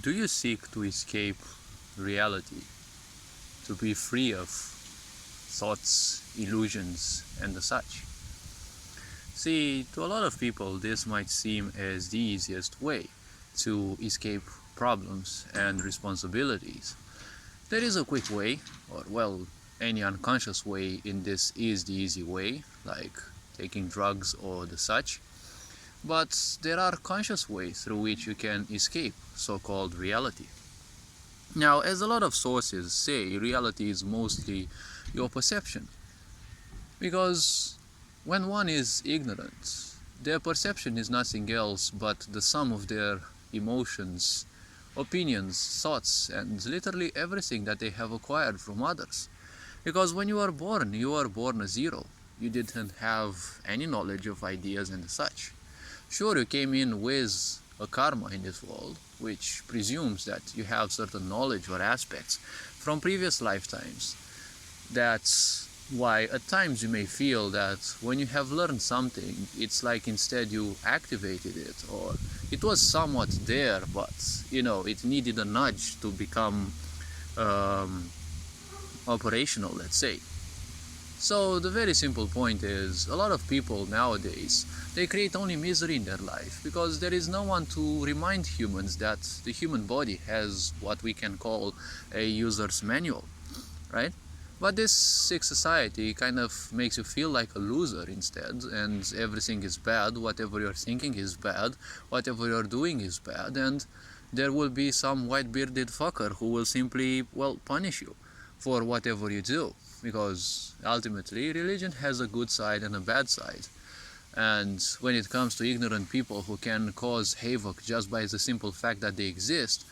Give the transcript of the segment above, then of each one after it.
Do you seek to escape reality, to be free of thoughts, illusions, and the such? See, to a lot of people, this might seem as the easiest way to escape problems and responsibilities. There is a quick way, or well, any unconscious way in this is the easy way, like taking drugs or the such. But there are conscious ways through which you can escape so-called reality. Now, as a lot of sources say, reality is mostly your perception. Because when one is ignorant, their perception is nothing else but the sum of their emotions, opinions, thoughts, and literally everything that they have acquired from others. Because when you are born a zero. You didn't have any knowledge of ideas and such. Sure, you came in with a karma in this world, which presumes that you have certain knowledge or aspects from previous lifetimes. That's why at times you may feel that when you have learned something, it's like instead you activated it, or it was somewhat there, but it needed a nudge to become operational, let's say. So the very simple point is, a lot of people nowadays, they create only misery in their life because there is no one to remind humans that the human body has what we can call a user's manual, right? But this sick society kind of makes you feel like a loser instead, and everything is bad, whatever you're thinking is bad, whatever you're doing is bad, and there will be some white-bearded fucker who will simply, punish you for whatever you do. Because ultimately, religion has a good side and a bad side. And when it comes to ignorant people who can cause havoc just by the simple fact that they exist,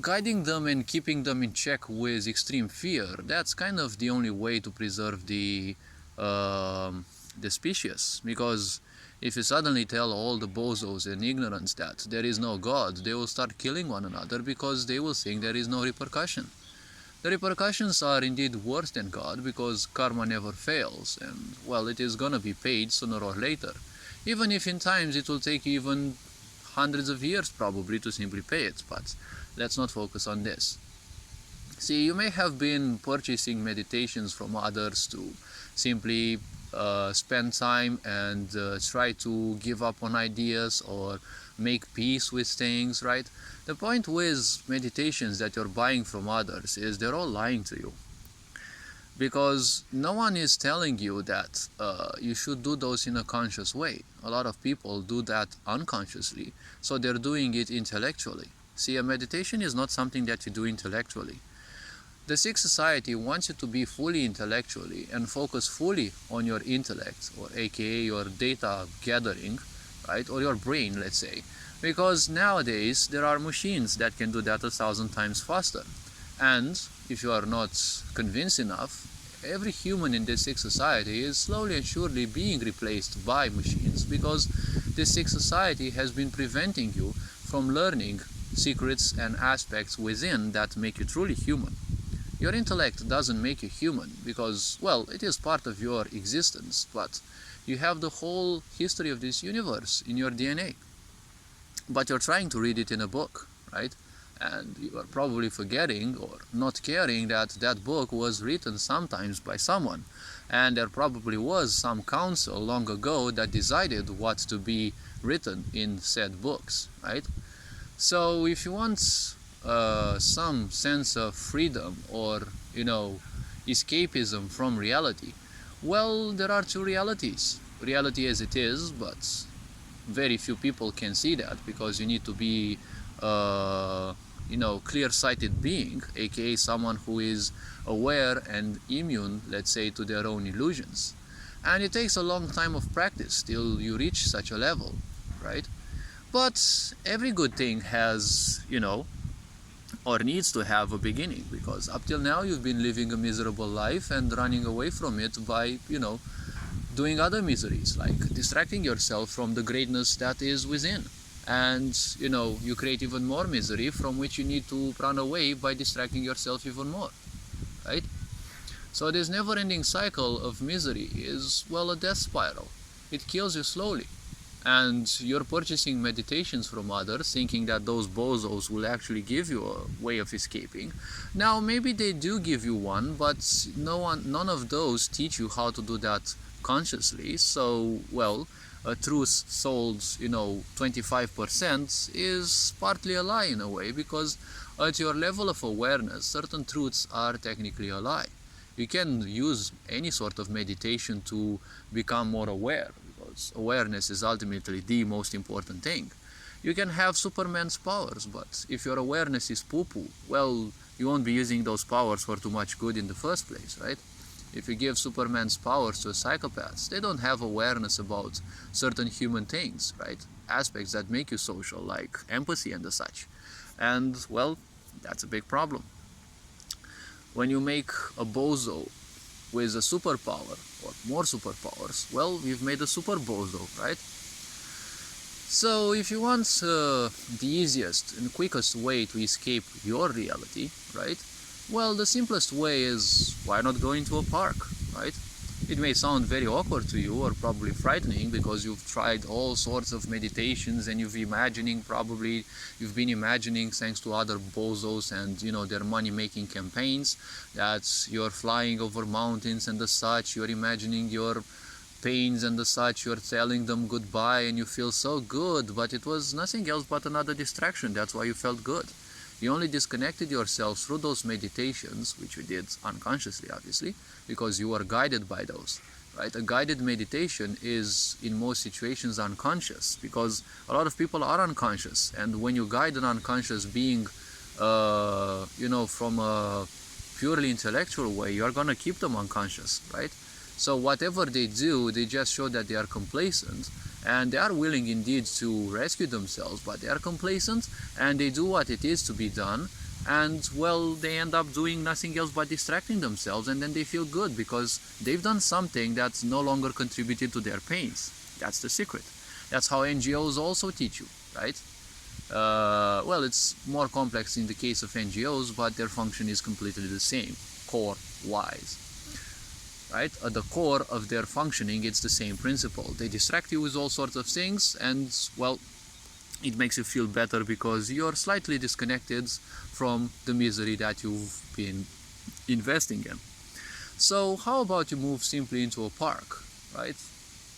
guiding them and keeping them in check with extreme fear, that's kind of the only way to preserve the species. Because if you suddenly tell all the bozos and ignorants that there is no God, they will start killing one another because they will think there is no repercussion. The repercussions are indeed worse than God, because karma never fails, and it is gonna be paid sooner or later, even if in times it will take even hundreds of years probably to simply pay it. But let's not focus on this. See, you may have been purchasing meditations from others to simply spend time and try to give up on ideas or make peace with things, right? The point with meditations that you're buying from others is they're all lying to you. Because no one is telling you that you should do those in a conscious way. A lot of people do that unconsciously, so they're doing it intellectually. See, a meditation is not something that you do intellectually. The sick society wants you to be fully intellectually and focus fully on your intellect, or aka your data gathering, right, or your brain, let's say. Because nowadays there are machines that can do that 1,000 times faster. And if you are not convinced enough, every human in this sick society is slowly and surely being replaced by machines, because this sick society has been preventing you from learning secrets and aspects within that make you truly human. Your intellect doesn't make you human because, it is part of your existence, but you have the whole history of this universe in your DNA. But you're trying to read it in a book, right? And you are probably forgetting or not caring that that book was written sometimes by someone. And there probably was some council long ago that decided what to be written in said books, right? So if you want some sense of freedom or, escapism from reality, there are two realities. Reality as it is, but very few people can see that, because you need to be clear-sighted being, aka someone who is aware and immune, let's say, to their own illusions. And it takes a long time of practice till you reach such a level, right? But every good thing has, or needs to have a beginning, because up till now you've been living a miserable life and running away from it by, doing other miseries, like distracting yourself from the greatness that is within. And, you create even more misery from which you need to run away by distracting yourself even more, right? So this never-ending cycle of misery is, a death spiral. It kills you slowly. and you're purchasing meditations from others thinking that those bozos will actually give you a way of escaping. Now maybe they do give you one, but none of those teach you how to do that consciously. So, well, a truth sold 25% is partly a lie in a way, because at your level of awareness certain truths are technically a lie. You can use any sort of meditation to become more aware, because awareness is ultimately the most important thing. You can have Superman's powers, but if your awareness is poo-poo, well, you won't be using those powers for too much good in the first place, right? If you give Superman's powers to a psychopath, they don't have awareness about certain human things, right? Aspects that make you social, like empathy and the such. And, well, that's a big problem. When you make a bozo with a superpower or more superpowers, well, you've made a super bozo, right? So if you want the easiest and quickest way to escape your reality, right? Well, the simplest way is, why not go into a park, right? It may sound very awkward to you, or probably frightening, because you've tried all sorts of meditations and you've been imagining thanks to other bozos and their money-making campaigns that you're flying over mountains and the such, you're imagining your pains and the such, you're telling them goodbye and you feel so good, but it was nothing else but another distraction. That's why you felt good. You only disconnected yourself through those meditations, which you did unconsciously, obviously, because you were guided by those, right? A guided meditation is, in most situations, unconscious, because a lot of people are unconscious, and when you guide an unconscious being, from a purely intellectual way, you're going to keep them unconscious, right? So whatever they do, they just show that they are complacent, and they are willing indeed to rescue themselves, but they are complacent and they do what it is to be done, and, well, they end up doing nothing else but distracting themselves, and then they feel good because they've done something that's no longer contributed to their pains. That's the secret. That's how NGOs also teach you, right? Well, it's more complex in the case of NGOs, but their function is completely the same, core-wise. Right? At the core of their functioning, it's the same principle. They distract you with all sorts of things, and, well, it makes you feel better because you're slightly disconnected from the misery that you've been investing in. So how about you move simply into a park, right?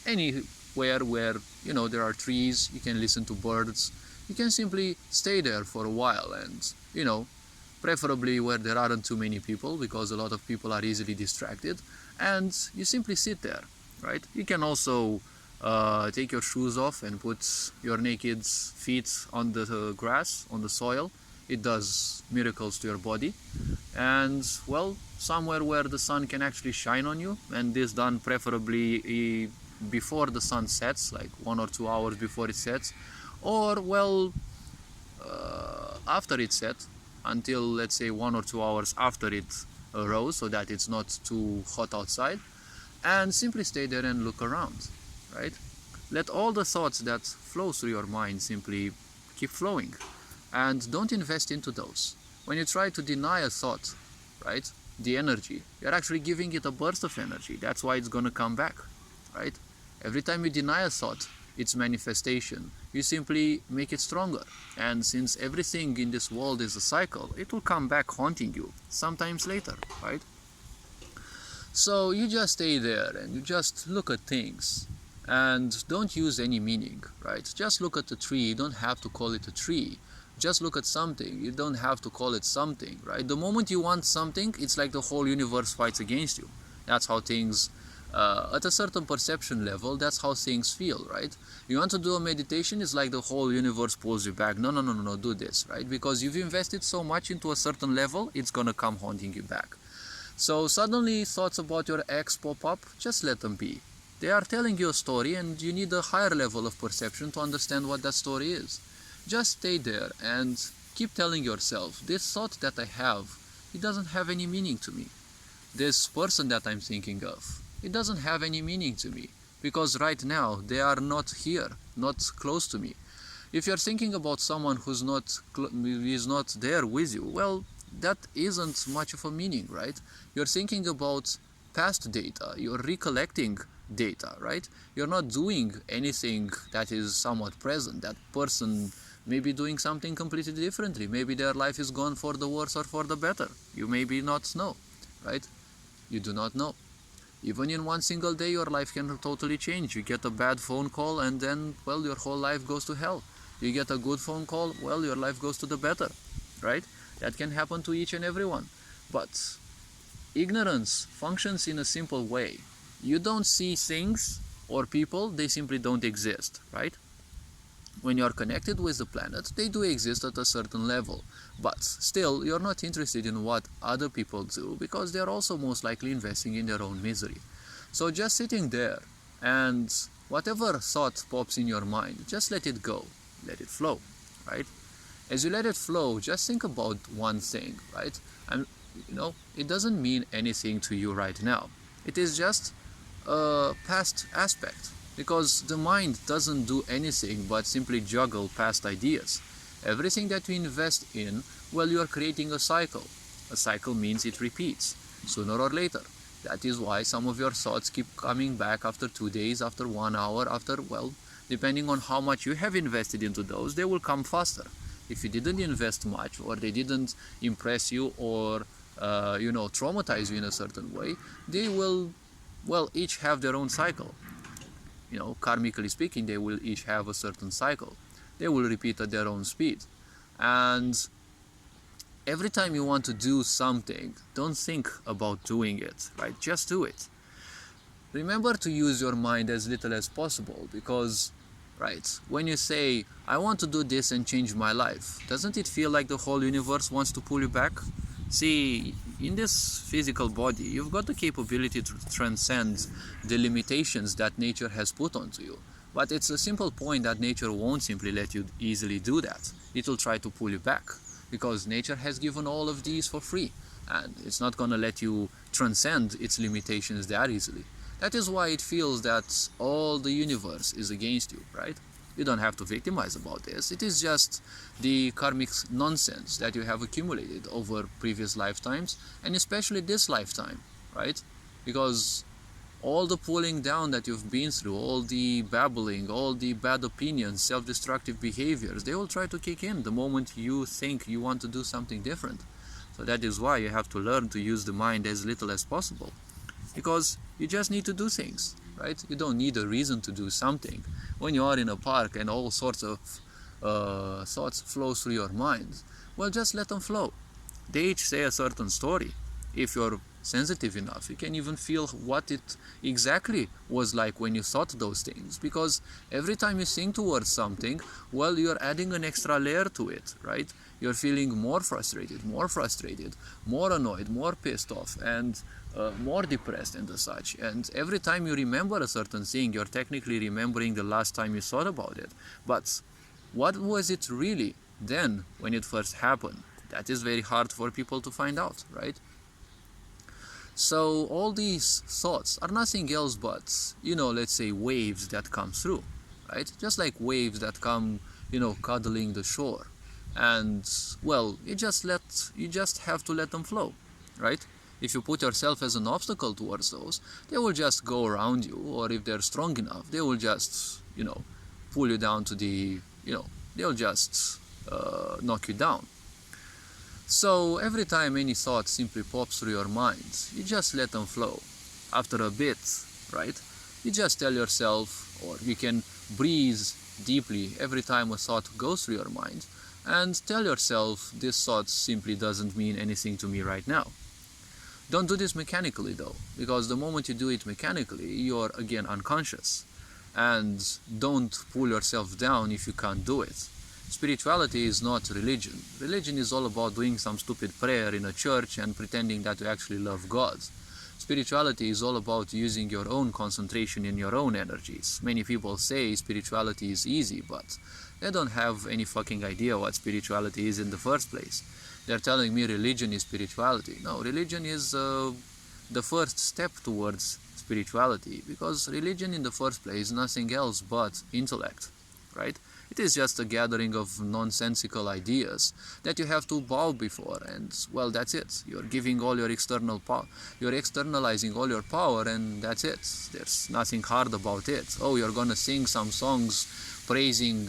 Anywhere where, there are trees, you can listen to birds, you can simply stay there for a while, and, preferably where there aren't too many people, because a lot of people are easily distracted, and you simply sit there, right? You can also take your shoes off and put your naked feet on the grass, on the soil. It does miracles to your body. And, well, somewhere where the sun can actually shine on you, and this done preferably before the sun sets, like 1 or 2 hours before it sets, or, well, after it sets, until, let's say, 1 or 2 hours after it arose, so that it's not too hot outside, and simply stay there and look around, right? Let all the thoughts that flow through your mind simply keep flowing, and don't invest into those. When you try to deny a thought, right, the energy, you're actually giving it a burst of energy. That's why it's gonna come back, right? Every time you deny a thought, its manifestation, you simply make it stronger. And since everything in this world is a cycle, it will come back haunting you sometimes later, right? So you just stay there and you just look at things and don't use any meaning, right? Just look at the tree. You don't have to call it a tree. Just look at something. You don't have to call it something, right? The moment you want something, it's like the whole universe fights against you. That's how things at a certain perception level, that's how things feel, right? You want to do a meditation, it's like the whole universe pulls you back. No, do this, right? Because you've invested so much into a certain level, it's gonna come haunting you back. So suddenly thoughts about your ex pop up, just let them be. They are telling you a story, and you need a higher level of perception to understand what that story is. Just stay there and keep telling yourself, this thought that I have, it doesn't have any meaning to me. This person that I'm thinking of, it doesn't have any meaning to me, because right now they are not here, not close to me. If you're thinking about someone who's is not there with you, well, that isn't much of a meaning, right? You're thinking about past data, you're recollecting data, right? You're not doing anything that is somewhat present. That person may be doing something completely differently. Maybe their life is gone for the worse or for the better. You maybe not know, right? You do not know. Even in one single day, your life can totally change. You get a bad phone call and then, well, your whole life goes to hell. You get a good phone call, well, your life goes to the better, right? That can happen to each and everyone. But ignorance functions in a simple way. You don't see things or people, they simply don't exist, right? When you're connected with the planet, they do exist at a certain level. But still, you're not interested in what other people do because they're also most likely investing in their own misery. So just sitting there and whatever thought pops in your mind, just let it go, let it flow, right? As you let it flow, just think about one thing, right? And it doesn't mean anything to you right now. It is just a past aspect, because the mind doesn't do anything but simply juggle past ideas. Everything that you invest in, well, you are creating a cycle. A cycle means it repeats, sooner or later. That is why some of your thoughts keep coming back after 2 days, after 1 hour, after, well, depending on how much you have invested into those, they will come faster. If you didn't invest much, or they didn't impress you, or traumatize you in a certain way, they will, well, each have their own cycle. Karmically speaking, they will each have a certain cycle. They will repeat at their own speed. And every time you want to do something, don't think about doing it, right? Just do it. Remember to use your mind as little as possible, because, right, when you say, I want to do this and change my life, doesn't it feel like the whole universe wants to pull you back? See, in this physical body, you've got the capability to transcend the limitations that nature has put onto you. But it's a simple point that nature won't simply let you easily do that. It will try to pull you back, because nature has given all of these for free, and it's not going to let you transcend its limitations that easily. That is why it feels that all the universe is against you, right? You don't have to victimize about this. It is just the karmic nonsense that you have accumulated over previous lifetimes, and especially this lifetime, right? Because all the pulling down that you've been through, all the babbling, all the bad opinions, self-destructive behaviors, they will try to kick in the moment you think you want to do something different. So that is why you have to learn to use the mind as little as possible, because you just need to do things, right? You don't need a reason to do something. When you are in a park and all sorts of thoughts flow through your mind, well, just let them flow. They each say a certain story. If you're sensitive enough, you can even feel what it exactly was like when you thought those things, because every time you think towards something, well, you're adding an extra layer to it, right? You're feeling more frustrated, more annoyed, more pissed off, and more depressed and such. And every time you remember a certain thing, you're technically remembering the last time you thought about it. But what was it really then when it first happened? That is very hard for people to find out, right? So all these thoughts are nothing else but, let's say, waves that come through, right? Just like waves that come, cuddling the shore. And, well, you just have to let them flow, right? If you put yourself as an obstacle towards those, they will just go around you, or if they're strong enough, they will just, pull you down to the, they'll just knock you down. So every time any thought simply pops through your mind, you just let them flow. After a bit, right, you just tell yourself, or you can breathe deeply every time a thought goes through your mind, and tell yourself, this thought simply doesn't mean anything to me right now. Don't do this mechanically though, because the moment you do it mechanically, you're again unconscious. And don't pull yourself down if you can't do it. Spirituality is not religion. Religion is all about doing some stupid prayer in a church and pretending that you actually love God. Spirituality is all about using your own concentration in your own energies. Many people say spirituality is easy, but they don't have any fucking idea what spirituality is in the first place. They're telling me religion is spirituality. No, religion is the first step towards spirituality, because religion in the first place is nothing else but intellect, right? It is just a gathering of nonsensical ideas that you have to bow before, and well, that's it. You're giving all your external power, you're externalizing all your power, and that's it. There's nothing hard about it. Oh, you're gonna sing some songs praising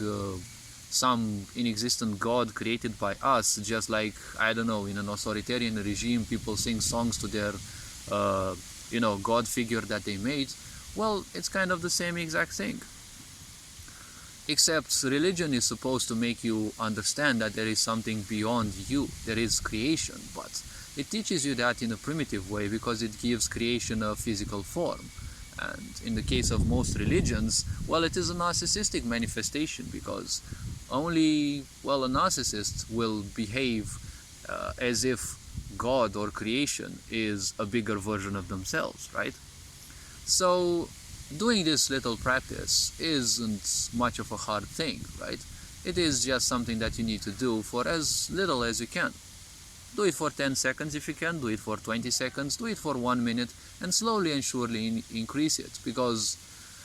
some inexistent God created by us, just like, I don't know, in an authoritarian regime, people sing songs to their, God figure that they made. Well, it's kind of the same exact thing. Except religion is supposed to make you understand that there is something beyond you. There is creation, but it teaches you that in a primitive way because it gives creation a physical form. And in the case of most religions, well, it is a narcissistic manifestation because only, well, a narcissist will behave as if God or creation is a bigger version of themselves, right? So doing this little practice isn't much of a hard thing, right? It is just something that you need to do for as little as you can. Do it for 10 seconds if you can, do it for 20 seconds, do it for 1 minute, and slowly and surely increase it, because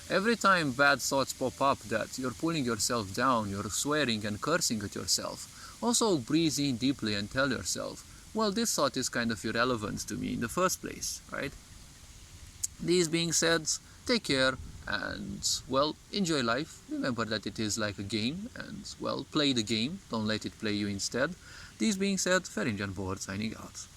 every time bad thoughts pop up that you're pulling yourself down, you're swearing and cursing at yourself, also breathe in deeply and tell yourself, well, this thought is kind of irrelevant to me in the first place, right? These being said, take care and, well, enjoy life. Remember that it is like a game and, well, play the game. Don't let it play you instead. These being said, Ferinjan Board signing out.